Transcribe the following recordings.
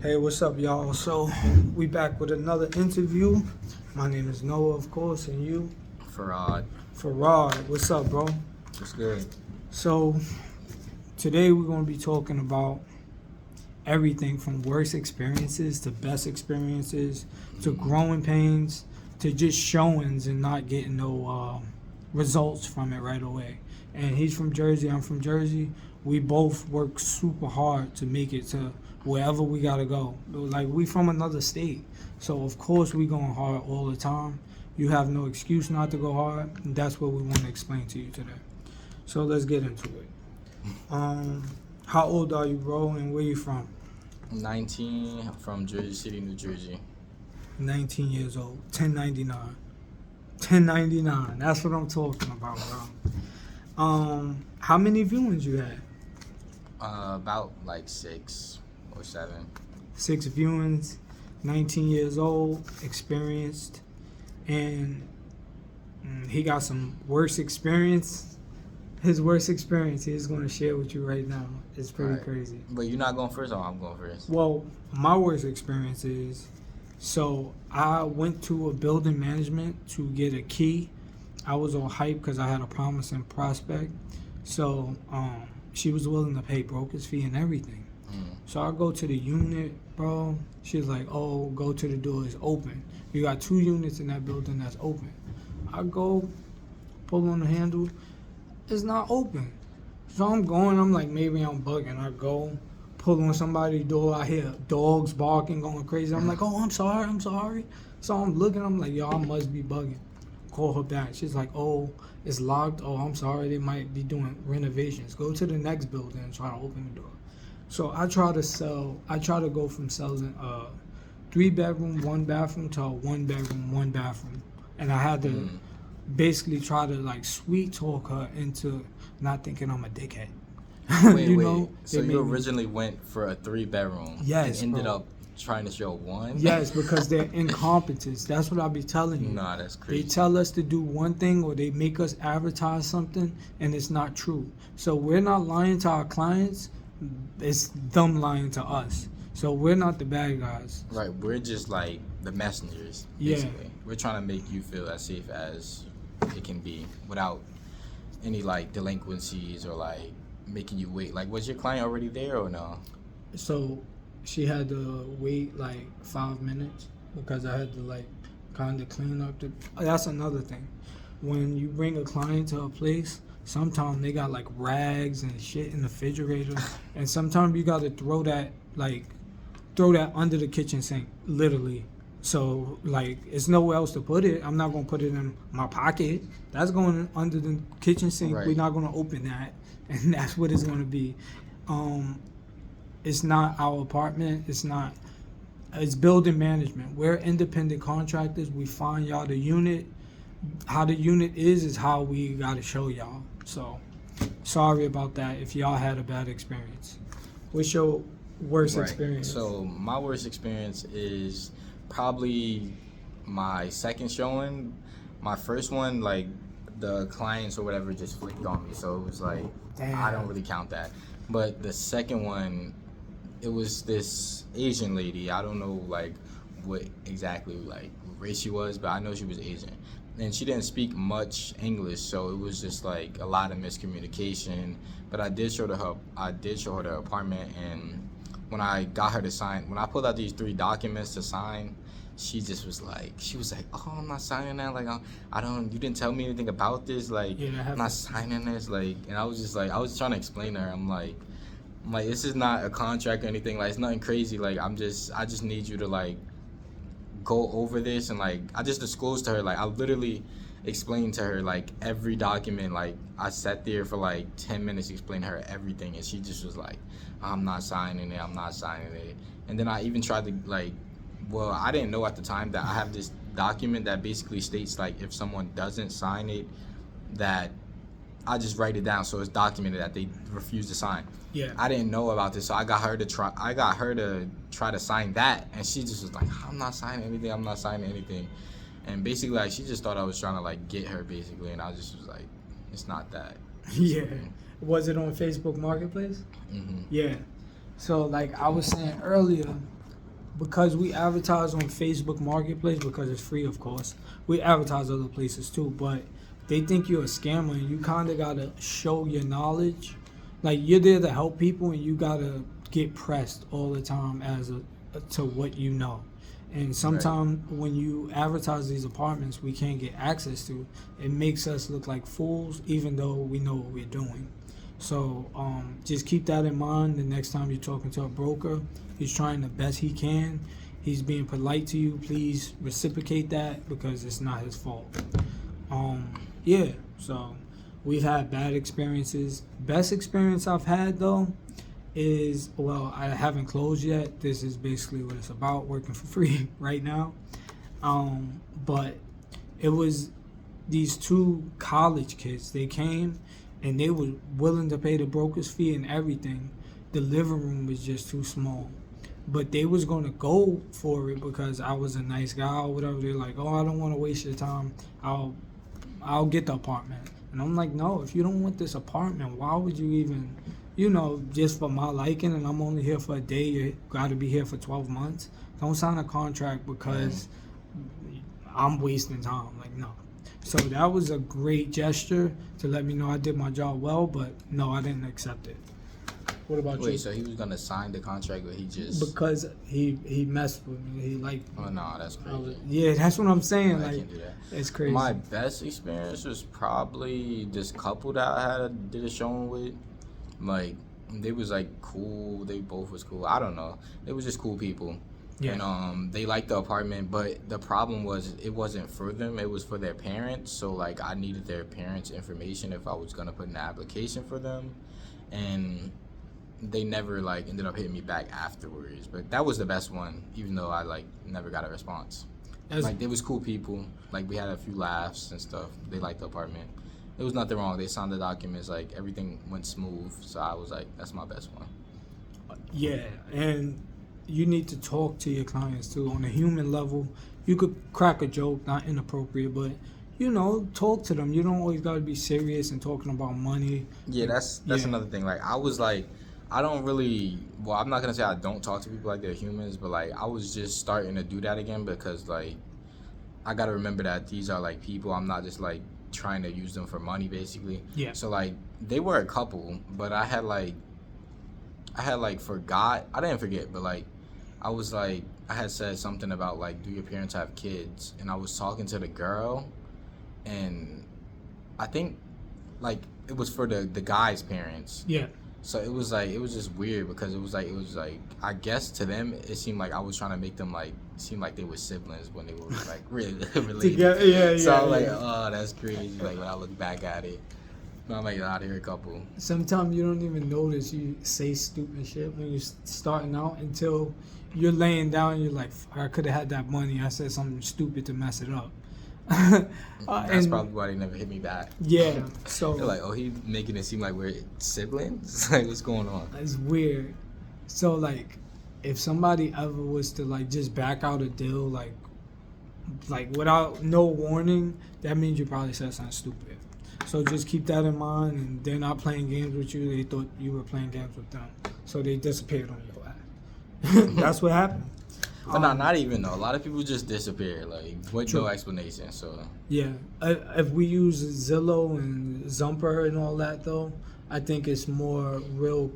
Hey, what's up, y'all? So, we back with another interview. My name is Noah, of course, and you? Farad. Farad. What's up, bro? What's good? So, today we're going to be talking about everything from worst experiences to best experiences to growing pains to just showings and not getting no results from it right away. And he's from Jersey, I'm from Jersey. We both work super hard to make it to wherever we gotta go. Like, we from another state, so of course we going hard all the time. You have no excuse not to go hard, and that's what we want to explain to you today. So let's get into it. How old are you, bro, and where you from? 19, from Jersey City, New Jersey. 19 years old. 1099. 1099. That's what I'm talking about, bro. How many viewings you had? About like 6 or 7. 6 viewings. 19 years old, experienced, and he got some worst experience. His worst experience he's going to share with you right now. It's pretty Alright. crazy. But you're not going first, or I'm going first? Well, my worst experience is, so I went to a building management to get a key. I was all hype because I had a promising prospect. So she was willing to pay broker's fee and everything. So I go to the unit, bro. She's like, oh, go to the door, it's open. You got 2 units in that building that's open. I go, pull on the handle, it's not open. So I'm like, maybe I'm bugging. I go, pull on somebody's door, I hear dogs barking, going crazy. I'm like, oh, I'm sorry. So I'm looking, I'm like, yo, I must be bugging. Call her back. She's like, oh, it's locked. Oh, I'm sorry, they might be doing renovations. Go to the next building and try to open the door. So I try to go from selling 3-bedroom, 1 bathroom to a 1-bedroom, 1 bathroom. And I had to basically try to like sweet talk her into not thinking I'm a dickhead. Wait. So They you made me- originally went for a 3-bedroom. Yes, And ended bro. up trying to show 1? Yes, because they're incompetence. That's what I'll be telling you. Nah, that's They crazy. tell us to do one thing or they make us advertise something and it's not true. So we're not lying to our clients, it's them lying to us. So we're not the bad guys. Right, we're just like the messengers, Yeah. basically. We're trying to make you feel as safe as it can be without any like delinquencies or like making you wait. Like, was your client already there or no? So she had to wait like 5 minutes because I had to like kind of clean up the. That's another thing. When you bring a client to a place, sometimes they got like rags and shit in the refrigerator, and sometimes you got to throw that under the kitchen sink, literally. So like, it's nowhere else to put it. I'm not gonna put it in my pocket. That's going under the kitchen sink. Right. We're not gonna open that, and that's what it's gonna be. It's not our apartment. It's building management. We're independent contractors. We find y'all the unit. How the unit is how we gotta show y'all. So sorry about that if y'all had a bad experience. What's your worst Right. experience? So my worst experience is probably my second showing. My first one, like the clients or whatever just flicked on me, so it was like I don't really count that. But the second one, it was this Asian lady. I don't know like what exactly like race she was, but I know she was Asian. And she didn't speak much English, so it was just like a lot of miscommunication. But I did show her the apartment, and when I got her to sign, when I pulled out these 3 documents to sign, she was like, oh, I'm not signing that. Like, you didn't tell me anything about this. Like, Yeah, I'm not signing this. Like, and I was just like, I was trying to explain to her. I'm like, this is not a contract or anything. Like, it's nothing crazy. Like, I just need you to like go over this, and like I just disclosed to her, like I literally explained to her like every document. Like I sat there for like 10 minutes explaining to her everything, and she just was like, I'm not signing it. And then I even tried to like, well, I didn't know at the time that I have this document that basically states like if someone doesn't sign it, that I just write it down so it's documented that they refuse to sign. Yeah. I didn't know about this, so I got her to try to sign that, and she just was like, I'm not signing anything. And basically, like, she just thought I was trying to like get her, basically, and I just was like, it's not that. Yeah. Was it on Facebook Marketplace? Mm-hmm. Yeah. So like I was saying earlier, because we advertise on Facebook Marketplace, because it's free, of course. We advertise other places too, but they think you're a scammer, and you kind of gotta show your knowledge. Like, you're there to help people, and you gotta get pressed all the time to what you know. And sometimes when you advertise these apartments we can't get access to, it makes us look like fools, even though we know what we're doing. So just keep that in mind the next time you're talking to a broker. He's trying the best he can. He's being polite to you. Please reciprocate that, because it's not his fault. Yeah, so we've had bad experiences. Best experience I've had, though, is, well, I haven't closed yet. This is basically what it's about, working for free right now. But it was these two college kids. They came and they were willing to pay the broker's fee and everything. The living room was just too small. But they was going to go for it because I was a nice guy or whatever. They're like, oh, I don't want to waste your time. I'll get the apartment. And I'm like, no, if you don't want this apartment, why would you even, just for my liking, and I'm only here for a day, you got to be here for 12 months. Don't sign a contract because I'm wasting time. Like, no. So that was a great gesture to let me know I did my job well, but no, I didn't accept it. What about you? Wait, so he was gonna sign the contract, but he just... Because he messed with me. He like... Oh, no, that's crazy. Yeah, that's what I'm saying. I like, can't do that. It's crazy. My best experience was probably this couple that I did a showing with. Like, they was like cool. They both was cool. I don't know. They was just cool people. Yeah. And they liked the apartment, but the problem was it wasn't for them. It was for their parents. So like, I needed their parents' information if I was gonna put in an application for them, and they never like ended up hitting me back afterwards. But that was the best one, even though I like never got a response. Like, they was cool people. Like, we had a few laughs and stuff. They liked the apartment. There was nothing wrong. They signed the documents. Like, everything went smooth. So I was like, that's my best one. Yeah, and you need to talk to your clients too on a human level. You could crack a joke, not inappropriate, but talk to them. You don't always got to be serious and talking about money. Yeah, that's another thing. Like, I was like, I don't really, well, I'm not gonna say I don't talk to people like they're humans, but like, I was just starting to do that again, because like, I gotta remember that these are like people. I'm not just like trying to use them for money, basically. Yeah. So like, they were a couple, but I forgot. I didn't forget, but like, I had said something about like, do your parents have kids? And I was talking to the girl, and I think like it was for the guy's parents. Yeah. So it was just weird, because it was like I guess to them it seemed like I was trying to make them like seem like they were siblings when they were like really related. Together, yeah. So I'm like, oh, that's crazy. Like, when I look back at it, I'm like, out of here, couple. Sometimes you don't even notice you say stupid shit when you're starting out until you're laying down and you're like, I could have had that money. I said something stupid to mess it up. That's probably why they never hit me back. Yeah, so they're like, oh, he making it seem like we're siblings. Like, what's going on? It's weird. So like, if somebody ever was to like just back out a deal like without no warning, that means you probably said something stupid. So just keep that in mind, and they're not playing games with you. They thought you were playing games with them, so they disappeared on your ass. That's what happened. But not even though. A lot of people just disappear, like, with no explanation. So yeah, if we use Zillow and Zumper and all that, though, I think it's more real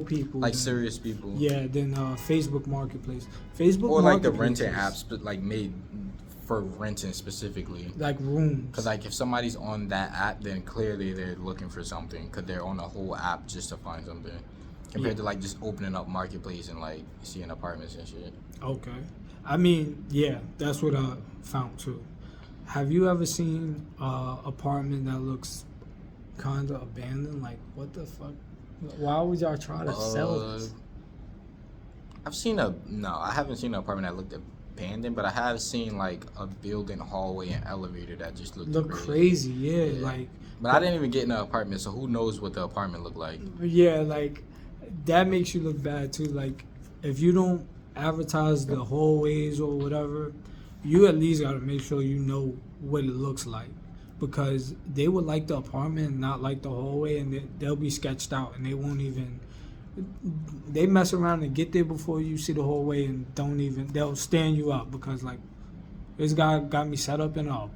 people, like serious people. Yeah, than Facebook Marketplace. Facebook or like the Marketplace renting apps, but like made for renting specifically. Like rooms. Because like if somebody's on that app, then clearly they're looking for something. Because they're on a whole app just to find something. Compared to like just opening up Marketplace and like seeing apartments and shit. Okay. I mean, yeah, that's what I found too. Have you ever seen an apartment that looks kind of abandoned? Like, what the fuck? Why would y'all try to sell this? I haven't seen an apartment that looked abandoned, but I have seen like a building hallway and elevator that just looked crazy. Yeah, like. But I didn't even get in an apartment, so who knows what the apartment looked like? Yeah, like that makes you look bad too. Like, if you don't advertise the hallways or whatever, you at least gotta make sure you know what it looks like, because they would like the apartment and not like the hallway, and they'll be sketched out and they won't even they mess around and get there before you see the whole way and they'll stand you up because like this guy got me set up in a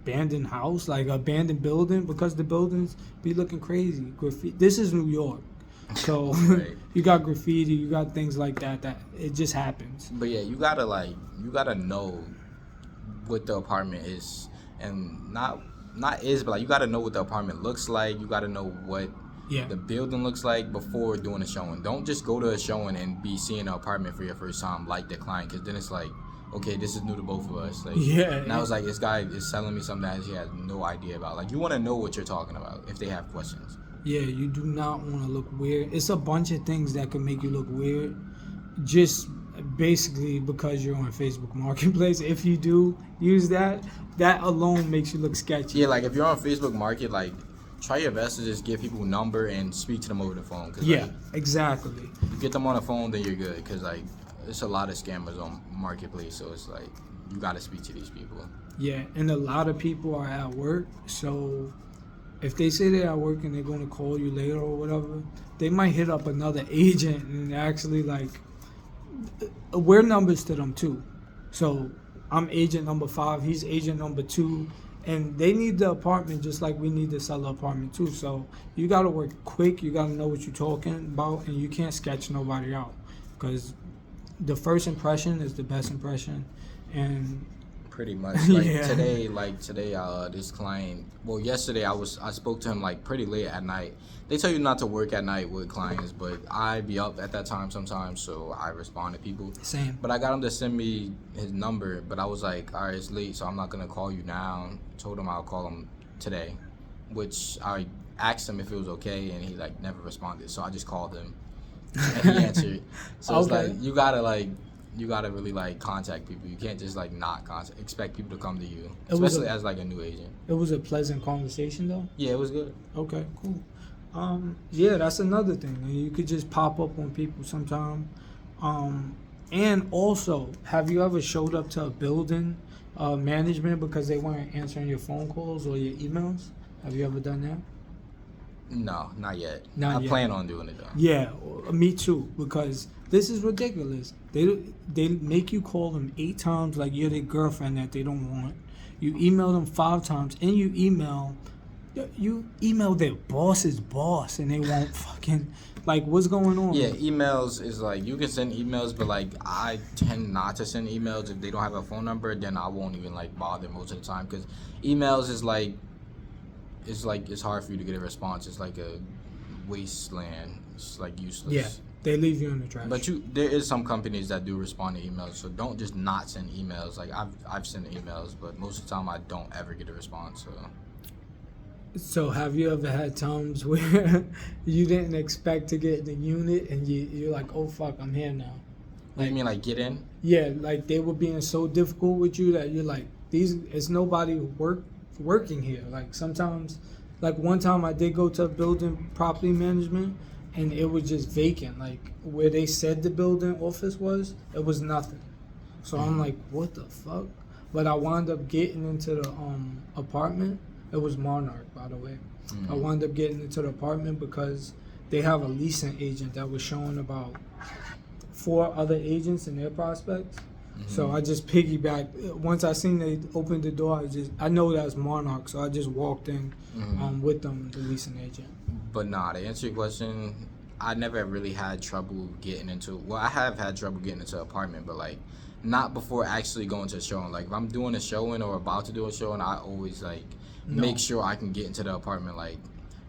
abandoned house, like abandoned building, because the buildings be looking crazy. This is New York, so Right. you got graffiti, you got things like that. That it just happens. But yeah, you gotta know what the apartment is, and not is, but like you gotta know what the apartment looks like. You gotta know what Yeah, the building looks like before doing a showing. Don't just go to a showing and be seeing an apartment for your first time like the client, because then it's like, okay, this is new to both of us. Like, yeah. now it's like this guy is selling me something that he has no idea about. Like, you want to know what you're talking about if they have questions. Yeah, you do not want to look weird. It's a bunch of things that can make you look weird, just basically because you're on Facebook Marketplace. If you do use that, that alone makes you look sketchy. Yeah, like if you're on Facebook Market, like try your best to just give people a number and speak to them over the phone. Cause, Yeah, like, exactly. you get them on the phone, then you're good. Because like there's a lot of scammers on Marketplace, so it's like you got to speak to these people. Yeah, and a lot of people are at work, so if they say they're at work and they're going to call you later or whatever, they might hit up another agent and actually like we're numbers to them too. So I'm agent number 5, he's agent number 2, and they need the apartment just like we need to sell the apartment too. So you got to work quick, you got to know what you're talking about, and you can't sketch nobody out because the first impression is the best impression. And Pretty much. Like Yeah. today, this client. Well, yesterday I spoke to him like pretty late at night. They tell you not to work at night with clients, but I be up at that time sometimes, so I respond to people. same. But I got him to send me his number, but I was like, all right, it's late, so I'm not gonna call you now. Told him I'll call him today, which I asked him if it was okay, and he like never responded. So I just called him, and he answered. So it's Okay. like you gotta really like contact people. You can't just like not expect people to come to you, It was especially a- as like a new agent. It was a pleasant conversation though. Yeah, it was good. Okay, cool. Yeah, that's another thing. You could just pop up on people sometime. And also, have you ever showed up to a building management because they weren't answering your phone calls or your emails? Have you ever done that? No, not yet. Not I yet. plan on doing it though. Yeah, me too. Because this is ridiculous. They make you call them 8 times like you're their girlfriend that they don't want. You email them 5 times, and you email their boss's boss, and they won't fucking like what's going on. Yeah, emails is like you can send emails, but like I tend not to send emails if they don't have a phone number. Then I won't even like bother most of the time because emails is like it's hard for you to get a response. It's like a wasteland. It's like useless. Yeah, they leave you in the trash. But there is some companies that do respond to emails, so don't just not send emails. Like I've sent emails, but most of the time I don't ever get a response. So have you ever had times where you didn't expect to get the unit and you're like, oh fuck, I'm here now? Like, you mean like get in? Yeah, like they were being so difficult with you that you're like, it's nobody working here. Like sometimes, like one time I did go to building property management and it was just vacant. Like where they said the building office was, it was nothing. So I'm like, what the fuck? But I wound up getting into the apartment. It was Monarch, by the way. I wound up getting into the apartment because they have a leasing agent that was showing about 4 other agents and their prospects. So I just piggybacked. Once I seen they opened the door, I know that was Monarch, so I just walked in with them, the leasing agent. But nah, to answer your question, I never really had trouble getting into. Well, I have had trouble getting into an apartment, but like not before actually going to a showing. Like if I'm doing a showing or about to do a showing, I always like make sure I can get into the apartment. Like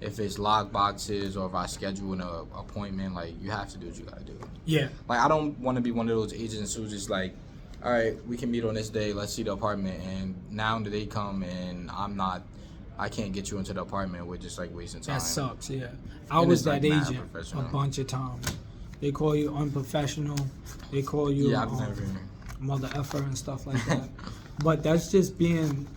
if it's lock boxes or if I schedule an appointment, like you have to do what you gotta do. Yeah. Like I don't want to be one of those agents who's just like, all right, we can meet on this day. Let's see the apartment. And now that they come and I can't get you into the apartment. We're just like wasting time. That sucks, yeah. I And was it's, like, that mad agent a unprofessional. bunch of times. They call you unprofessional. They call you Yeah, I've never. mother effer and stuff like that. But that's just being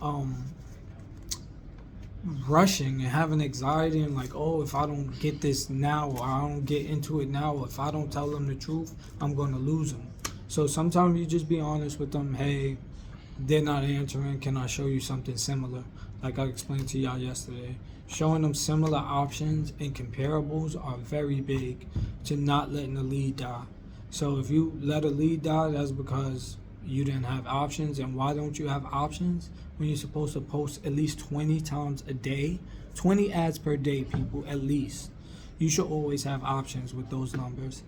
rushing and having anxiety and like, oh, if I don't get this now or I don't get into it now, or if I don't tell them the truth, I'm going to lose them. So sometimes you just be honest with them. Hey, they're not answering. Can I show you something similar? like I explained to y'all yesterday. Showing them similar options and comparables are very big to not letting the lead die. So if you let a lead die, that's because you didn't have options. And why don't you have options when you're supposed to post at least 20 times a day? 20 ads per day, people, at least. You should always have options with those numbers.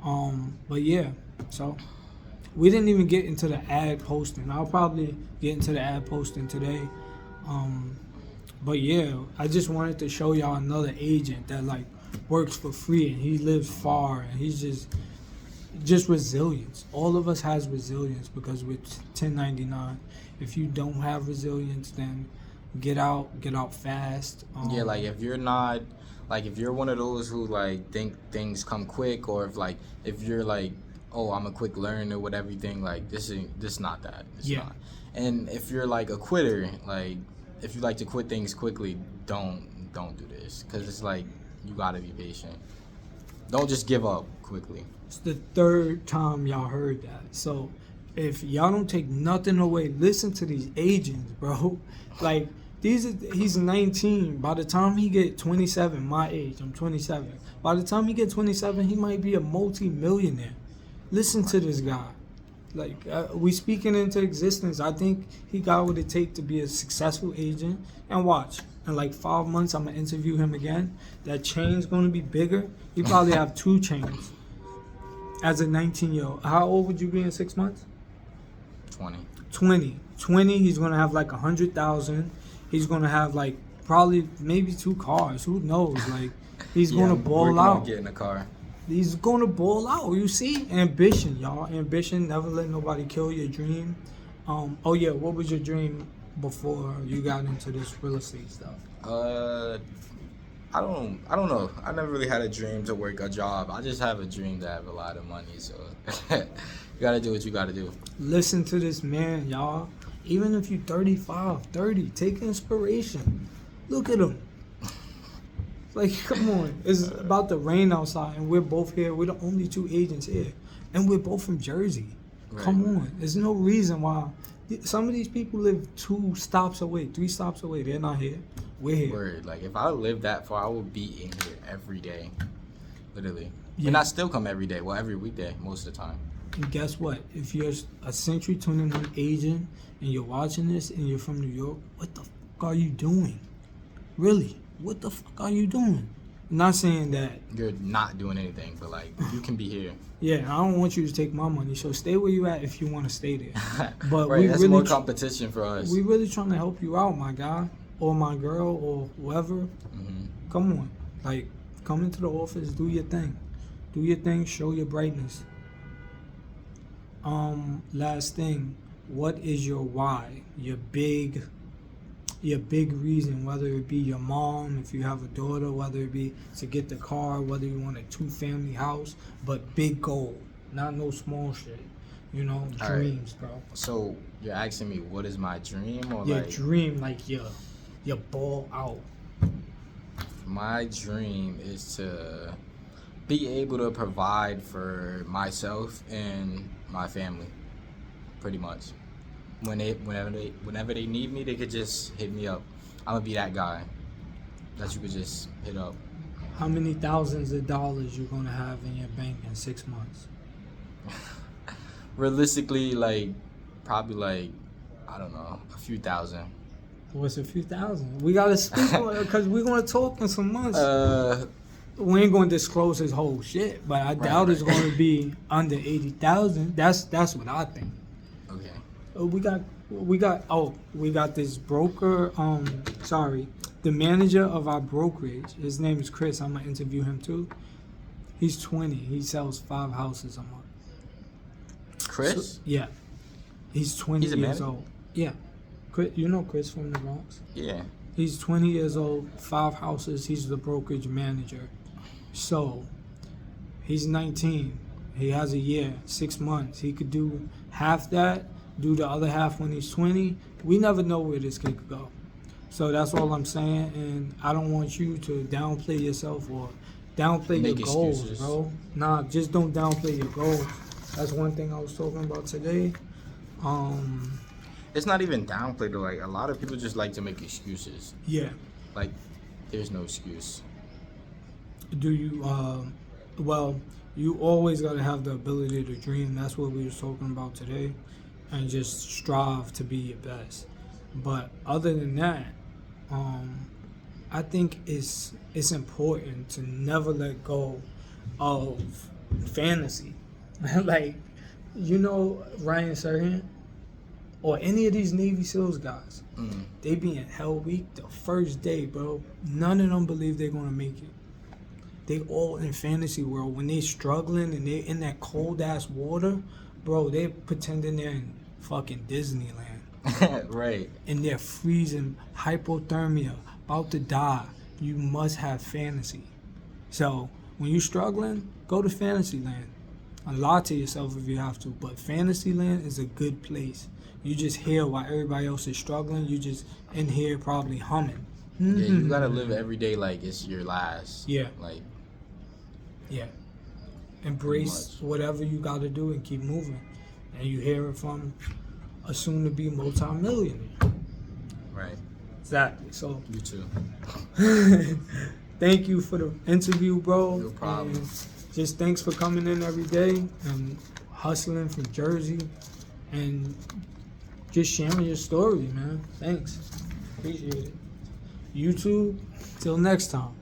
But yeah, so we didn't even get into the ad posting. I'll probably get into the ad posting today. But yeah, I just wanted to show y'all another agent that like works for free and he lives far and he's just resilience. All of us has resilience because we're 1099. If you don't have resilience, then get out fast. Yeah, like if you're not, like if you're one of those who like think things come quick, or if you're like, oh, I'm a quick learner with everything, like this not that. It's Yeah. not. And if you're like a quitter, like if you like to quit things quickly, don't do this, because it's like you gotta be patient. Don't just give up quickly. It's the third time y'all heard that. So if y'all don't take nothing away, listen to these agents, bro. Like he's 19. By the time he get 27, my age, I'm 27. By the time he get 27, he might be a multi-millionaire. Listen to this guy. Like we speaking into existence. I think he got what it takes to be a successful agent. And watch, in like 5 months, I'm gonna interview him again. That chain's gonna be bigger. He probably have 2 chains. As a 19-year-old, how old would you be in 6 months? 20. 20. He's gonna have like 100,000. He's gonna have like probably maybe 2 cars. Who knows? Like he's gonna ball out. Get in a car. He's gonna ball out. You see, ambition, y'all. Ambition. Never let nobody kill your dream. Oh yeah, what was your dream before you got into this real estate stuff? I don't know. I never really had a dream to work a job. I just have a dream to have a lot of money. So you gotta do what you gotta do. Listen to this man, y'all. Even if you 35, 30, take inspiration. Look at him. Like, come on. It's about to rain outside, and we're both here. We're the only 2 agents here. And we're both from Jersey. Right. Come on. There's no reason why. Some of these people live 2 stops away, 3 stops away. They're not here. We're here. Word. Like, if I lived that far, I would be in here every day. Literally. Yeah. And I still come every day. Well, every weekday, most of the time. And guess what? If you're a Century 21 agent and you're watching this and you're from New York, what the fuck are you doing? Really? What the fuck are you doing? I'm not saying that. You're not doing anything, but like, you can be here. Yeah, I don't want you to take my money. So stay where you at if you want to stay there. But right, we that's really more competition for us. We really trying to help you out, my guy, or my girl, or whoever. Mm-hmm. Come on, like, come into the office, do your thing. Do your thing, show your brightness. Last thing, what is your why? Your big reason, whether it be your mom, if you have a daughter, whether it be to get the car, whether you want a 2-family house, but big goal, not no small shit. You know, All dreams, right. bro. So you're asking me what is my dream, or Your like dream, like your ball out. my dream is to be able to provide for myself and my family, pretty much. Whenever they need me, they could just hit me up. I'm gonna be that guy that you could just hit up. How many thousands of dollars you gonna have in your bank in 6 months? Realistically, like probably like I don't know, a few thousand. What's a few thousand? We gotta speak on it because we're gonna talk in some months. Uh, We ain't gonna disclose his whole shit, but I doubt it's gonna be under 80,000. That's what I think. okay. We got this broker. The manager of our brokerage. His name is Chris. I'm gonna interview him too. He's 20. He sells 5 houses a month. Chris? So, yeah, he's 20 He's a years manager? old. Yeah, Chris, you know Chris from the Bronx. Yeah. He's 20 years old, 5 houses. He's the brokerage manager. So he's 19. He has a year, 6 months. He could do half that, do the other half when he's 20. We never know where this kid could go. So that's all I'm saying. And I don't want you to downplay yourself or downplay Make your goals, excuses. bro. Nah, just don't downplay your goals. That's one thing I was talking about today. it's not even downplayed though. Like a lot of people just like to make excuses. Yeah. Like there's no excuse. Do you? Well, you always gotta have the ability to dream. That's what we were talking about today, and just strive to be your best. But other than that, I think it's important to never let go of fantasy. Like, you know, Ryan Serhant or any of these Navy SEALs guys, they be in Hell Week the first day, bro. None of them believe they're gonna make it. They all in fantasy world. When they struggling and they in that cold ass water, bro, they pretending they're in fucking Disneyland. Right. And they're freezing, hypothermia, about to die. You must have fantasy. So when you're struggling, go to Fantasyland. And lie to yourself if you have to, but Fantasyland is a good place. You just hear while everybody else is struggling. You just in here probably humming. Yeah, you gotta live every day like it's your last. Yeah. Like. Yeah. Embrace whatever you got to do and keep moving. And you hear it from a soon-to-be multi-millionaire. Right. Exactly. So, You too. thank you for the interview, bro. No problem. And just thanks for coming in every day and hustling from Jersey and just sharing your story, man. Thanks. Appreciate it. YouTube, till next time.